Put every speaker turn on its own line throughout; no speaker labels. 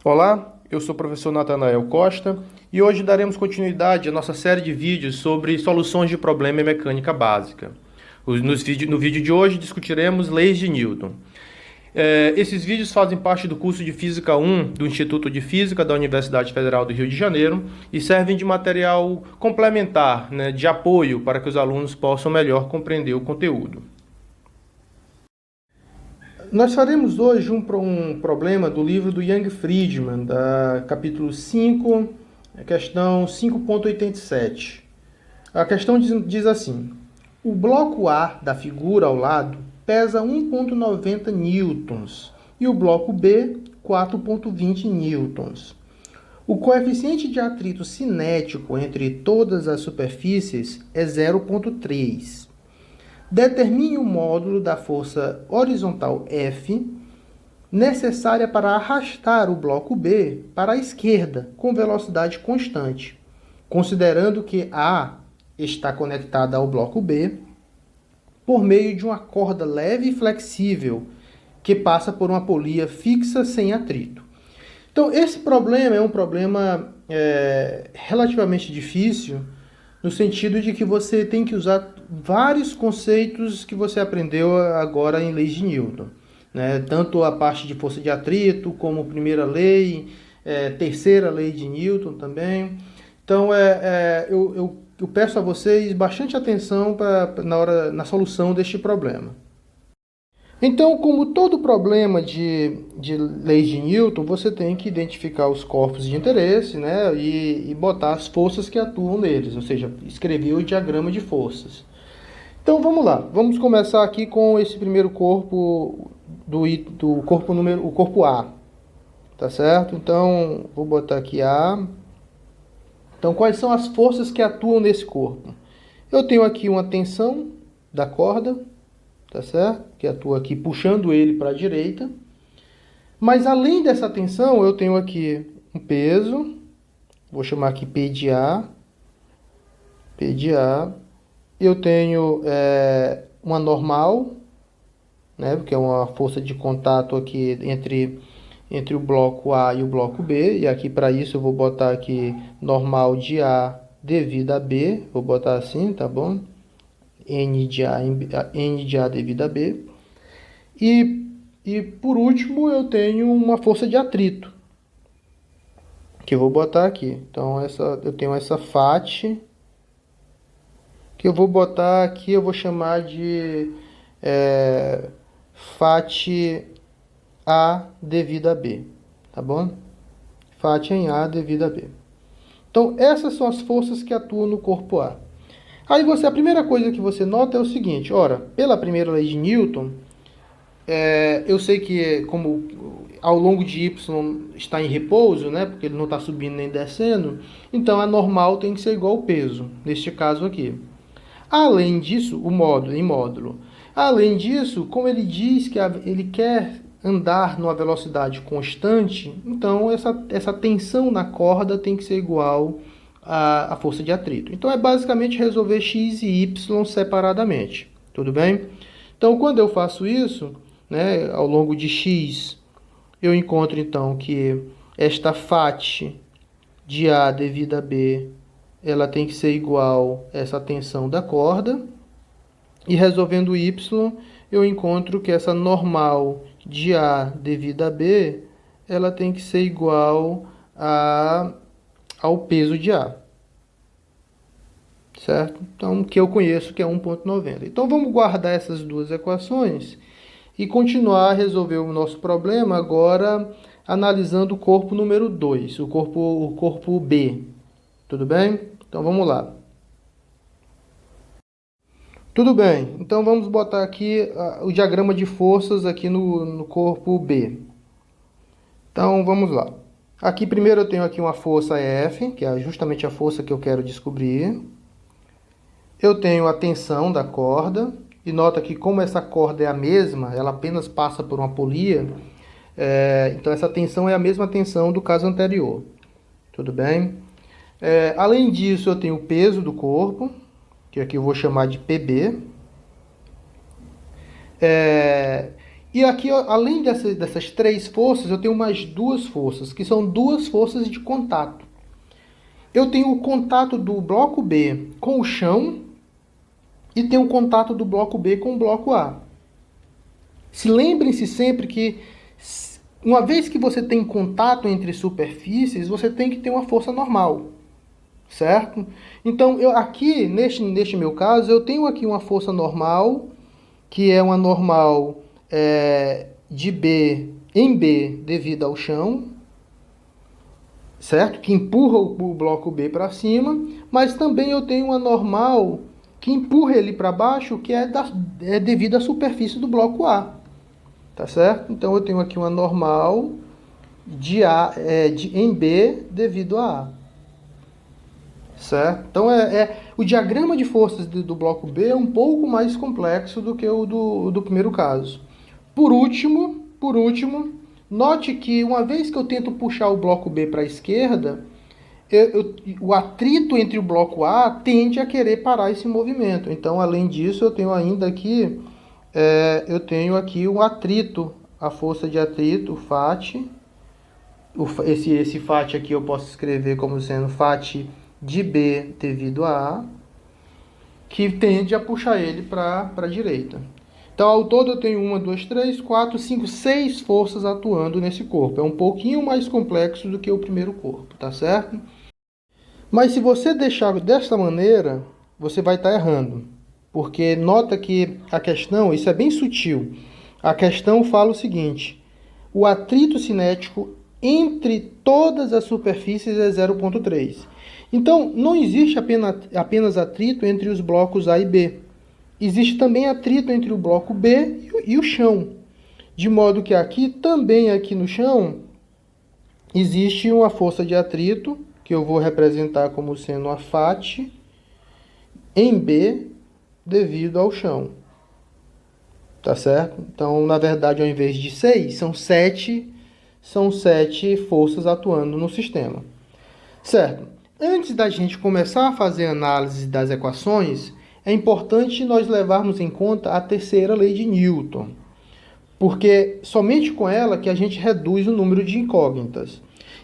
Olá, eu sou o professor Natanael Costa e hoje daremos continuidade à nossa série de vídeos sobre soluções de problema em mecânica básica. No vídeo de hoje discutiremos leis de Newton. Esses vídeos fazem parte do curso de Física 1 do Instituto de Física da Universidade Federal do Rio de Janeiro e servem de material complementar, né, de apoio para que os alunos possam melhor compreender o conteúdo. Nós faremos hoje um problema do livro do Young Friedman, da capítulo 5, questão 5.87. A questão diz assim: o bloco A da figura ao lado pesa 1,90 newtons e o bloco B 4,20 newtons. O coeficiente de atrito cinético entre todas as superfícies é 0,3. Determine o módulo da força horizontal F necessária para arrastar o bloco B para a esquerda com velocidade constante, considerando que A está conectada ao bloco B por meio de uma corda leve e flexível que passa por uma polia fixa sem atrito. Então, esse problema é um problema relativamente difícil, no sentido de que você tem que usar vários conceitos que você aprendeu agora em leis de Newton, né? Tanto a parte de força de atrito, como primeira lei, terceira lei de Newton também. Então, eu peço a vocês bastante atenção na solução deste problema. Então, como todo problema de leis de Newton, você tem que identificar os corpos de interesse, né, e botar as forças que atuam neles, ou seja, escrever o diagrama de forças. Então, vamos lá. Vamos começar aqui com esse primeiro corpo do corpo número, o corpo A, tá certo? Então, vou botar aqui A. Então, quais são as forças que atuam nesse corpo? Eu tenho aqui uma tensão da corda, tá certo? Que atua aqui puxando ele para a direita. Mas além dessa tensão, eu tenho aqui um peso, vou chamar aqui P de A. P de A. Eu tenho uma normal, né? Porque é uma força de contato aqui entre o bloco A e o bloco B. E aqui para isso eu vou botar aqui normal de A devido a B. Vou botar assim, tá bom? N de A devido a B. E por último eu tenho uma força de atrito, que eu vou botar aqui. Então eu tenho essa FAT, que eu vou botar aqui, eu vou chamar de FAT A devido a B, tá bom? FAT em A devido a B. Então essas são as forças que atuam no corpo A. Aí a primeira coisa que você nota é o seguinte: ora, pela primeira lei de Newton, eu sei que como ao longo de Y está em repouso, né, porque ele não está subindo nem descendo, então a normal tem que ser igual ao peso, neste caso aqui. Além disso, o módulo em módulo. Além disso, como ele diz que ele quer andar numa velocidade constante, então essa tensão na corda tem que ser igual à força de atrito. Então é basicamente resolver x e y separadamente, tudo bem? Então quando eu faço isso, né, ao longo de x, eu encontro então que esta FAT de A devido a B, ela tem que ser igual a essa tensão da corda. E resolvendo y, eu encontro que essa normal de A devido a B, ela tem que ser igual ao peso de A. Certo? Então, que eu conheço que é 1,90. Então, vamos guardar essas duas equações e continuar a resolver o nosso problema agora analisando o corpo número 2, o corpo B. Tudo bem? Então, vamos lá. Tudo bem, então vamos botar aqui o diagrama de forças aqui no corpo B. Então vamos lá. Aqui primeiro eu tenho aqui uma força F, que é justamente a força que eu quero descobrir. Eu tenho a tensão da corda, e nota que como essa corda é a mesma, ela apenas passa por uma polia, então essa tensão é a mesma tensão do caso anterior. Tudo bem? Além disso eu tenho o peso do corpo, que aqui eu vou chamar de PB. E aqui, além dessas três forças, eu tenho mais duas forças, que são duas forças de contato. Eu tenho o contato do bloco B com o chão e tenho o contato do bloco B com o bloco A. Se lembrem-se sempre que, uma vez que você tem contato entre superfícies, você tem que ter uma força normal, certo? Então, aqui, neste meu caso, eu tenho aqui uma força normal, que é uma normal de B em B devido ao chão, certo? Que empurra o bloco B para cima, mas também eu tenho uma normal que empurra ele para baixo, que é devido à superfície do bloco A, tá certo? Então eu tenho aqui uma normal em B devido a A, certo? Então o diagrama de forças do bloco B é um pouco mais complexo do que o do primeiro caso. Por último, note que uma vez que eu tento puxar o bloco B para a esquerda, o atrito entre o bloco A tende a querer parar esse movimento. Então, além disso, eu tenho ainda aqui, um atrito, a força de atrito, o FAT. Esse FAT aqui eu posso escrever como sendo FAT de B devido a A, que tende a puxar ele para a direita. Então, ao todo, eu tenho 1, 2, 3, 4, 5, 6 forças atuando nesse corpo. É um pouquinho mais complexo do que o primeiro corpo, tá certo? Mas se você deixar desta maneira, você vai estar errando. Porque nota que a questão, isso é bem sutil. A questão fala o seguinte: o atrito cinético entre todas as superfícies é 0,3. Então, não existe apenas atrito entre os blocos A e B. Existe também atrito entre o bloco B e o chão. De modo que também aqui no chão, existe uma força de atrito, que eu vou representar como sendo a FAT, em B, devido ao chão. Tá certo? Então, na verdade, ao invés de 6, são 7 forças atuando no sistema. Certo? Antes da gente começar a fazer a análise das equações, é importante nós levarmos em conta a terceira lei de Newton, porque somente com ela que a gente reduz o número de incógnitas.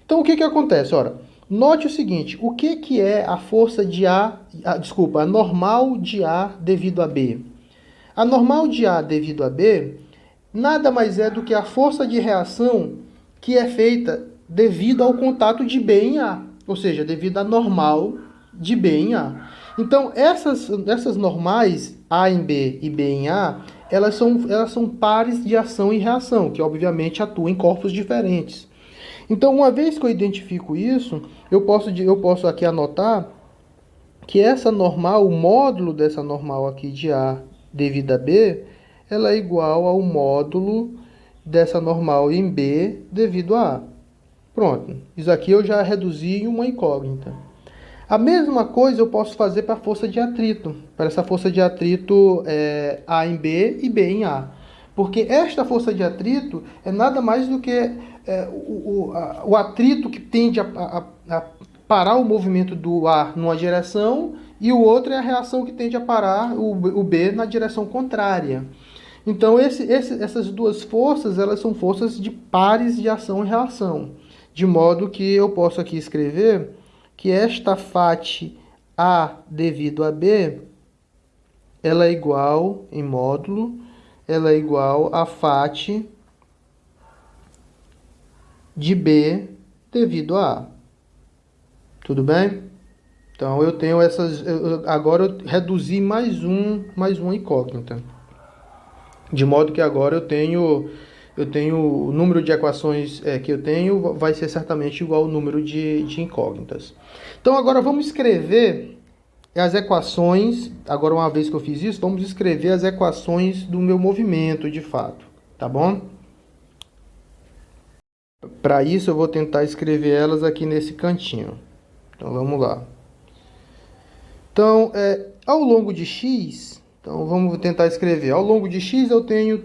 Então, o que acontece? Ora, note o seguinte: o que é a força de a normal de A devido a B? A normal de A devido a B nada mais é do que a força de reação que é feita devido ao contato de B em A, ou seja, devido à normal de B em A. Então, essas normais, A em B e B em A, elas são pares de ação e reação, que obviamente atuam em corpos diferentes. Então, uma vez que eu identifico isso, eu posso aqui anotar que essa normal, o módulo dessa normal aqui de A devido a B, ela é igual ao módulo dessa normal em B devido a A. Pronto, isso aqui eu já reduzi em uma incógnita. A mesma coisa eu posso fazer para a força de atrito, para essa força de atrito A em B e B em A. Porque esta força de atrito é nada mais do que o atrito que tende a parar o movimento do A numa direção, e o outro é a reação que tende a parar o B na direção contrária. Então, essas duas forças, elas são forças de pares de ação e reação. De modo que eu posso aqui escrever que esta FAT A devido a B, ela é igual, em módulo, ela é igual a FAT de B devido a A. Tudo bem? Então, eu tenho agora eu reduzi mais uma incógnita. De modo que agora eu tenho o número de equações que eu tenho vai ser certamente igual ao número de incógnitas. Então, agora vamos escrever as equações. Agora, uma vez que eu fiz isso, vamos escrever as equações do meu movimento, de fato. Tá bom? Para isso, eu vou tentar escrever elas aqui nesse cantinho. Então, vamos lá. Então, ao longo de x, então vamos tentar escrever. Ao longo de x, eu tenho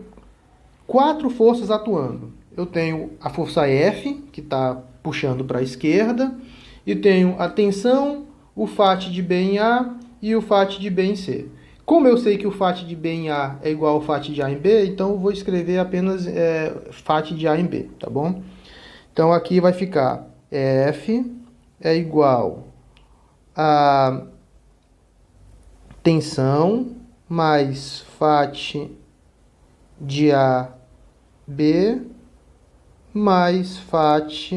4 forças atuando. Eu tenho a força F, que está puxando para a esquerda, e tenho a tensão, o FAT de B em A e o FAT de B em C. Como eu sei que o FAT de B em A é igual ao FAT de A em B, então eu vou escrever apenas FAT de A em B, tá bom? Então aqui vai ficar F é igual a tensão mais FAT de AB mais FAT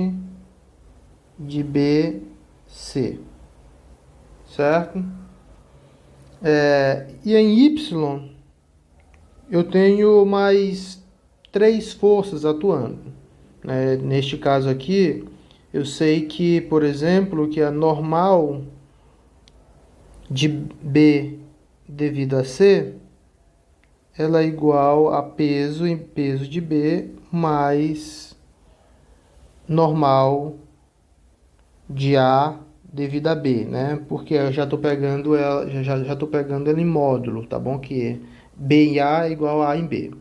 de BC, certo? E em Y eu tenho mais 3 forças atuando. Neste caso aqui, eu sei que, por exemplo, que a normal de B devido a C, ela é igual a peso em peso de B mais normal de A devido a B, né? Porque eu já estou pegando ela, já estou pegando ela em módulo, tá bom? Que B em A é igual a A em B.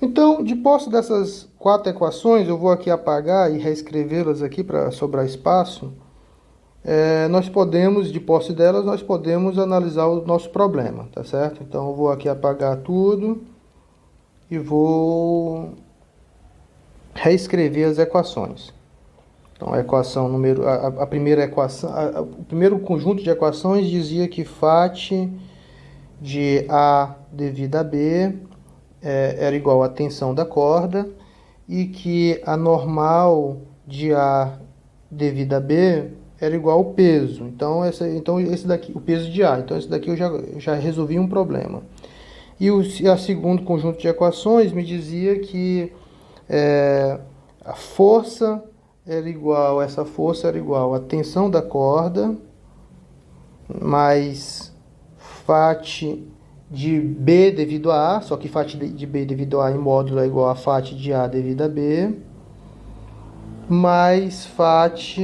Então, de posse dessas 4 equações, eu vou aqui apagar e reescrevê-las aqui para sobrar espaço. Nós podemos, de posse delas, nós podemos analisar o nosso problema, tá certo? Então, eu vou aqui apagar tudo e vou reescrever as equações. Então, a equação número, a primeira equação, o primeiro conjunto de equações dizia que FAT de A devido a B era igual à tensão da corda e que a normal de A devido a B era igual ao peso. Então, esse daqui, o peso de A. Então, esse daqui eu já resolvi um problema. E a segundo conjunto de equações me dizia que a força essa força era igual à tensão da corda mais FAT de B devido a A, só que FAT de B devido a A em módulo é igual a FAT de A devido a B, mais FAT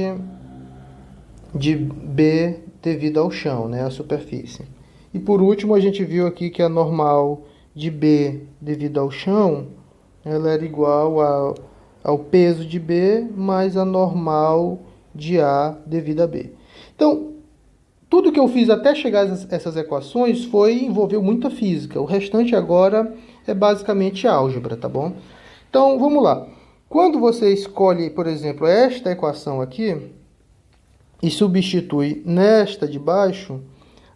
de B devido ao chão, né, a superfície. E por último, a gente viu aqui que a normal de B devido ao chão, ela era igual ao peso de B mais a normal de A devido a B. Então, tudo que eu fiz até chegar a essas equações envolveu muita física. O restante agora é basicamente álgebra, tá bom? Então, vamos lá. Quando você escolhe, por exemplo, esta equação aqui e substitui nesta de baixo,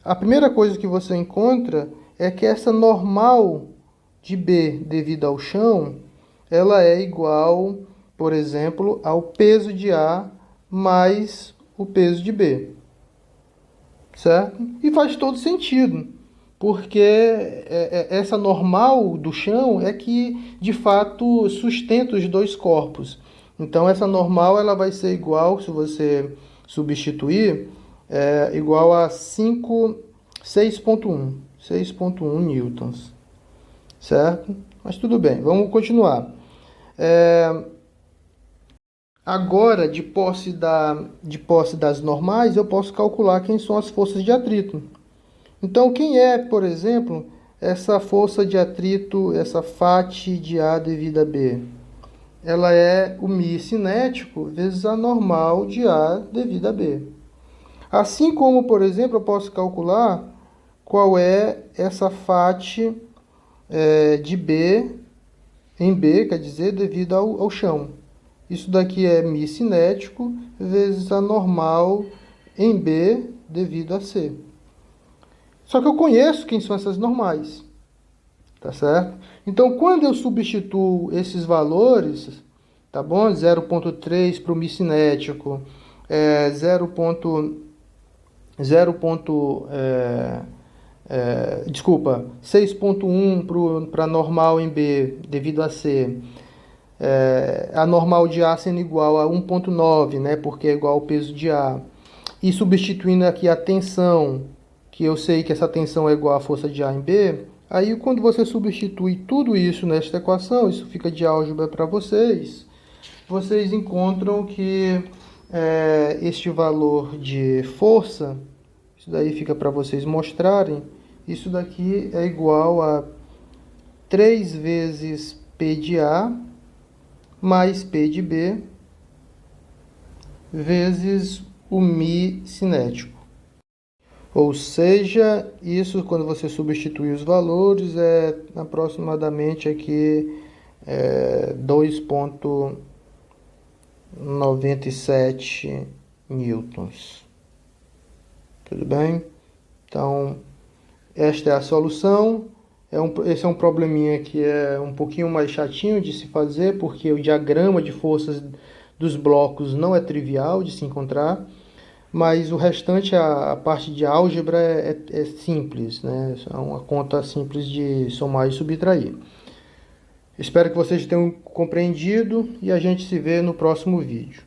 a primeira coisa que você encontra é que essa normal de B devido ao chão, ela é igual, por exemplo, ao peso de A mais o peso de B. Certo? E faz todo sentido, porque essa normal do chão é que, de fato, sustenta os dois corpos. Então, essa normal ela vai ser igual, se você substituir, igual a 6,1 newtons. Certo? Mas tudo bem, vamos continuar. Agora, de posse das normais, eu posso calcular quem são as forças de atrito. Então, quem é, por exemplo, essa força de atrito, essa FAT de A devido a B? Ela é o μ cinético vezes a normal de A devido a B. Assim como, por exemplo, eu posso calcular qual é essa FAT de B em B, quer dizer, devido ao chão. Isso daqui é μ cinético vezes a normal em B devido a C. Só que eu conheço quem são essas normais, tá certo? Então, quando eu substituo esses valores, tá bom? 0,3 para o μ cinético, 6,1 para normal em B devido a C, a normal de A sendo igual a 1,9, né, porque é igual ao peso de A. E substituindo aqui a tensão, que eu sei que essa tensão é igual à força de A em B, aí quando você substitui tudo isso nesta equação, isso fica de álgebra para vocês, vocês encontram que este valor de força, isso daí fica para vocês mostrarem, isso daqui é igual a 3 vezes P de A mais P de B vezes o μ cinético. Ou seja, isso quando você substituir os valores é aproximadamente aqui 2,97 newtons. Tudo bem? Então, esta é a solução. Esse é um probleminha que é um pouquinho mais chatinho de se fazer, porque o diagrama de forças dos blocos não é trivial de se encontrar, mas o restante, a parte de álgebra é simples, né? É uma conta simples de somar e subtrair. Espero que vocês tenham compreendido e a gente se vê no próximo vídeo.